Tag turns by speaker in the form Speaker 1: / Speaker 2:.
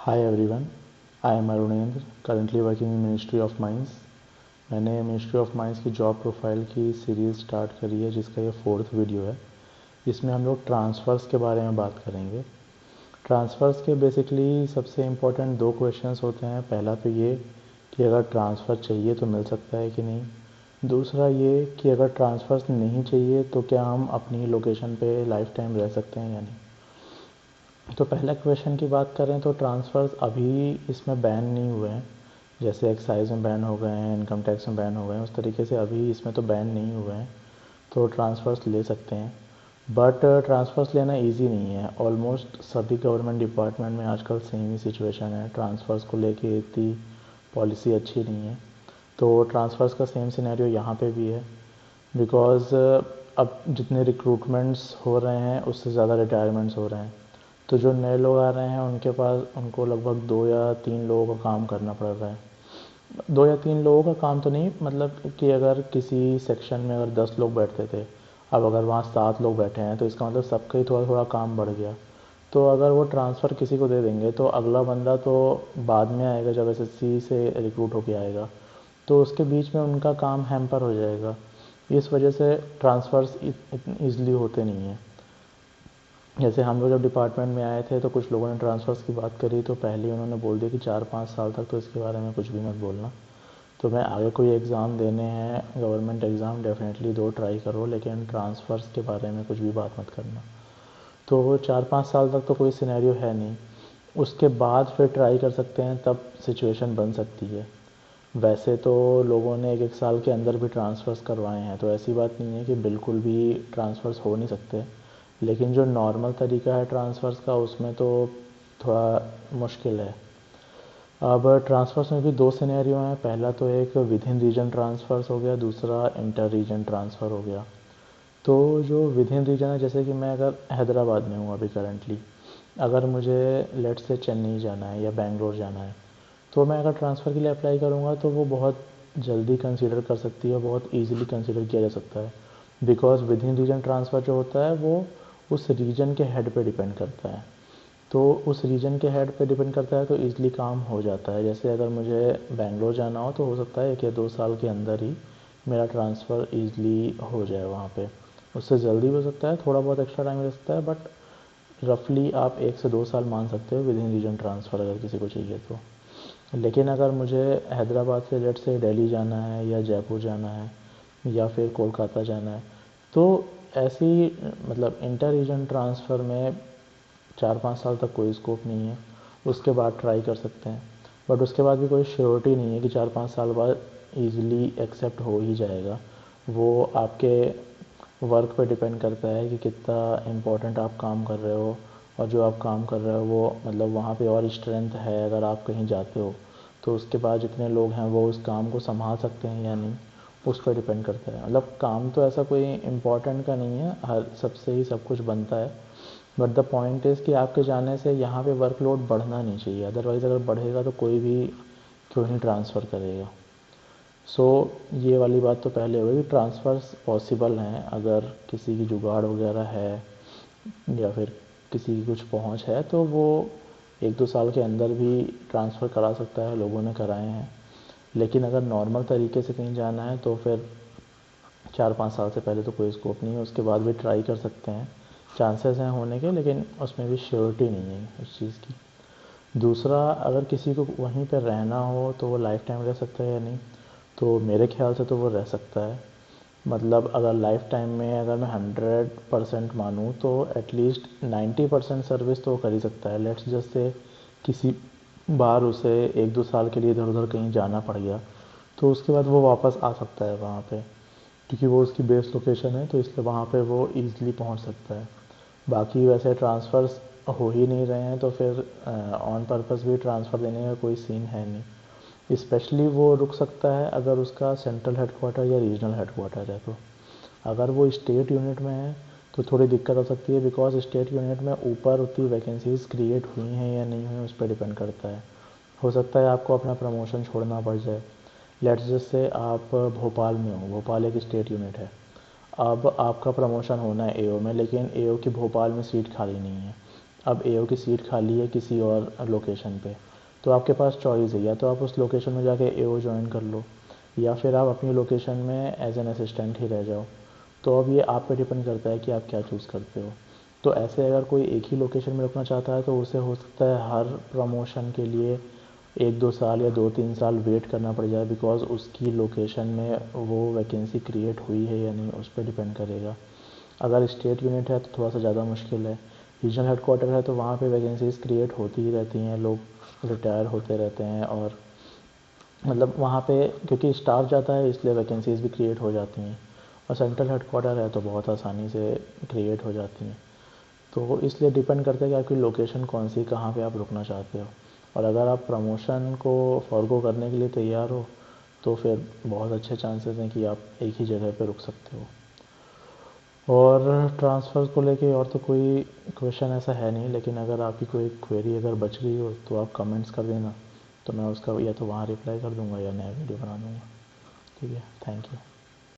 Speaker 1: Hi everyone, I am Arunendra, currently working in Ministry of Mines. मैंने ministry of mines की job profile की series start करी है जिसका ये 4th वीडियो है। इसमें हम लोग ट्रांसफ़र्स के बारे में बात करेंगे। ट्रांसफ़र्स के बेसिकली सबसे इम्पोर्टेंट 2 क्वेश्चंस होते हैं। पहला तो ये कि अगर ट्रांसफ़र चाहिए तो मिल सकता है कि नहीं। दूसरा ये कि अगर ट्रांसफ़र्स नहीं चाहिए तो क्या हम अपनी लोकेशन पे लाइफ टाइम रह सकते हैं या नहीं। तो पहला क्वेश्चन की बात करें तो ट्रांसफ़र्स अभी इसमें बैन नहीं हुए हैं। जैसे एक्साइज में बैन हो गए हैं, इनकम टैक्स में बैन हो गए हैं, उस तरीके से अभी इसमें तो बैन नहीं हुए हैं, तो ट्रांसफ़र्स ले सकते हैं। बट ट्रांसफ़र्स लेना इजी नहीं है। ऑलमोस्ट सभी गवर्नमेंट डिपार्टमेंट में आजकल सेम ही सिचुएशन है। ट्रांसफ़र्स को लेके इतनी पॉलिसी अच्छी नहीं है, तो ट्रांसफ़र्स का सेम सिनेरियो यहाँ पे भी है। बिकॉज़ अब जितने रिक्रूटमेंट्स हो रहे हैं उससे ज़्यादा रिटायरमेंट्स हो रहे हैं, तो जो नए लोग आ रहे हैं उनको लगभग 2 या 3 लोगों का काम करना पड़ रहा है। 2 या 3 लोगों का काम तो नहीं, मतलब कि अगर किसी सेक्शन में अगर 10 लोग बैठते थे, अब अगर वहाँ 7 लोग बैठे हैं तो इसका मतलब सबका ही थोड़ा थोड़ा काम बढ़ गया। तो अगर वो ट्रांसफ़र किसी को दे देंगे तो अगला बंदा तो बाद में आएगा, जब एसएससी से रिक्रूट होके आएगा, तो उसके बीच में उनका काम हैम्पर हो जाएगा। इस वजह से ट्रांसफ़र्स इतनी ईज़िली होते नहीं हैं। जैसे हम लोग जब डिपार्टमेंट में आए थे तो कुछ लोगों ने ट्रांसफ़र्स की बात करी, तो पहले ही उन्होंने बोल दिया कि 4-5 साल तक तो इसके बारे में कुछ भी मत बोलना। तो मैं आगे कोई एग्ज़ाम देने हैं, गवर्नमेंट एग्ज़ाम डेफिनेटली दो, ट्राई करो, लेकिन ट्रांसफ़र्स के बारे में कुछ भी बात मत करना। तो 4-5 साल तक तो कोई सिनेरियो है नहीं, उसके बाद फिर ट्राई कर सकते हैं, तब सिचुएशन बन सकती है। वैसे तो लोगों ने 1-1 साल के अंदर भी ट्रांसफ़र्स करवाए हैं, तो ऐसी बात नहीं है कि बिल्कुल भी ट्रांसफ़र्स हो नहीं सकते, लेकिन जो नॉर्मल तरीका है ट्रांसफ़र्स का उसमें तो थोड़ा मुश्किल है। अब ट्रांसफ़र्स में भी 2 सिनेरियो हैं। पहला तो एक विद इन रीजन ट्रांसफ़र्स हो गया, दूसरा इंटर रीजन ट्रांसफ़र हो गया। तो जो विद इन रीजन है, जैसे कि मैं अगर हैदराबाद में हूँ अभी करंटली, अगर मुझे लेट से चेन्नई जाना है या बैंगलोर जाना है, तो मैं अगर ट्रांसफ़र के लिए अप्लाई करूँगा तो वो बहुत जल्दी कंसीडर कर सकती है, बहुत ईज़िली कंसीडर किया जा सकता है। Because within region transfer जो होता है वो उस रीजन के हेड पे डिपेंड करता है। तो उस रीजन के हेड पे डिपेंड करता है, तो ईज़िली काम हो जाता है। जैसे अगर मुझे बैंगलोर जाना हो तो हो सकता है 1 या 2 साल के अंदर ही मेरा ट्रांसफ़र ईज़िली हो जाए वहाँ पे। उससे जल्दी भी हो सकता है, थोड़ा बहुत एक्स्ट्रा टाइम लग सकता है, बट रफली आप 1 से 2 साल मान सकते हो विद इन रीजन ट्रांसफ़र अगर किसी को चाहिए तो। लेकिन अगर मुझे हैदराबाद से लेट से दिल्ली जाना है या जयपुर जाना है या फिर कोलकाता जाना है, तो ऐसी मतलब इंटर रीजन ट्रांसफ़र में 4-5 साल तक कोई स्कोप नहीं है, उसके बाद ट्राई कर सकते हैं। बट उसके बाद भी कोई श्योरिटी नहीं है कि 4-5 साल बाद ईज़िली एक्सेप्ट हो ही जाएगा। वो आपके वर्क पे डिपेंड करता है कि कितना इम्पोर्टेंट आप काम कर रहे हो, और जो आप काम कर रहे हो वो मतलब वहाँ पे और स्ट्रेंथ है अगर आप कहीं जाते हो, तो उसके बाद जितने लोग हैं वो उस काम को संभाल सकते हैं या नहीं, उस पर डिपेंड करता है। मतलब काम तो ऐसा कोई इम्पोर्टेंट का नहीं है, हर सबसे ही सब कुछ बनता है। बट द पॉइंट इज़ कि आपके जाने से यहाँ पे वर्कलोड बढ़ना नहीं चाहिए, अदरवाइज़ अगर बढ़ेगा तो कोई भी क्यों नहीं ट्रांसफ़र करेगा। सो ये वाली बात तो पहले हो गई, ट्रांसफ़र्स पॉसिबल हैं अगर किसी की जुगाड़ वगैरह है या फिर किसी की कुछ पहुंच है, तो वो 1-2 साल के अंदर भी ट्रांसफ़र करा सकता है, लोगों ने कराए हैं। लेकिन अगर नॉर्मल तरीके से कहीं जाना है तो फिर 4-5 साल से पहले तो कोई स्कोप नहीं है, उसके बाद भी ट्राई कर सकते हैं, चांसेस हैं होने के, लेकिन उसमें भी श्योरिटी नहीं है उस चीज़ की। दूसरा, अगर किसी को वहीं पर रहना हो तो वो लाइफ टाइम रह सकता है या नहीं, तो मेरे ख्याल से तो वो रह सकता है। मतलब अगर लाइफ टाइम में अगर मैं 100% मानूँ तो एटलीस्ट 90% सर्विस तो वो कर ही सकता है। लेट्स जस्ट से किसी बार उसे 1-2 साल के लिए इधर उधर कहीं जाना पड़ गया, तो उसके बाद वो वापस आ सकता है वहाँ पे, क्योंकि वो उसकी बेस लोकेशन है, तो इसलिए वहाँ पे वो ईज़िली पहुँच सकता है। बाकी वैसे ट्रांसफ़र्स हो ही नहीं रहे हैं, तो फिर ऑन पर्पस भी ट्रांसफ़र देने का कोई सीन है नहीं। स्पेशली वो रुक सकता है अगर उसका सेंट्रल हेडक्वार्टर या रीजनल हेडक्वार्टर है, तो अगर वो स्टेट यूनिट में है तो थोड़ी दिक्कत हो सकती है, बिकॉज स्टेट यूनिट में ऊपर उतनी वैकेंसीज़ क्रिएट हुई हैं या नहीं हुई उस पर डिपेंड करता है। हो सकता है आपको अपना प्रमोशन छोड़ना पड़ जाए। लेट्स जस्ट से आप भोपाल में हो, भोपाल एक स्टेट यूनिट है, अब आपका प्रमोशन होना है एओ में, लेकिन एओ की भोपाल में सीट खाली नहीं है। अब एओ की सीट खाली है किसी और लोकेशन पे, तो आपके पास चॉइस है, या तो आप उस लोकेशन में जाके एओ ज्वाइन कर लो या फिर आप अपनी लोकेशन में एज एन असिस्टेंट ही रह जाओ। तो अब ये आप पे डिपेंड करता है कि आप क्या चूज़ करते हो। तो ऐसे अगर कोई एक ही लोकेशन में रुकना चाहता है तो उसे हो सकता है हर प्रमोशन के लिए 1-2 साल या 2-3 साल वेट करना पड़ जाए, बिकॉज उसकी लोकेशन में वो वैकेंसी क्रिएट हुई है या नहीं, उस पर डिपेंड करेगा। अगर स्टेट यूनिट है तो थोड़ा सा ज़्यादा मुश्किल है। रीजनल हेडक्वार्टर है तो वहाँ पे वैकेंसीज़ क्रिएट होती ही रहती हैं, लोग रिटायर होते रहते हैं, और मतलब वहाँ पे क्योंकि स्टाफ जाता है इसलिए वैकेंसीज़ भी क्रिएट हो जाती हैं। और सेंट्रल हेडक्वार्टर है तो बहुत आसानी से क्रिएट हो जाती हैं। तो इसलिए डिपेंड करता है कि आपकी लोकेशन कौन सी, कहाँ पे आप रुकना चाहते हो। और अगर आप प्रमोशन को फॉरगो करने के लिए तैयार हो तो फिर बहुत अच्छे चांसेस हैं कि आप एक ही जगह पे रुक सकते हो। और ट्रांसफ़र को लेके और तो कोई क्वेश्चन ऐसा है नहीं, लेकिन अगर आपकी कोई क्वेरी अगर बच गई हो तो आप कमेंट्स कर देना, तो मैं उसका या तो वहाँ रिप्लाई कर दूँगा या नया वीडियो बना दूँगा। ठीक है, थैंक यू।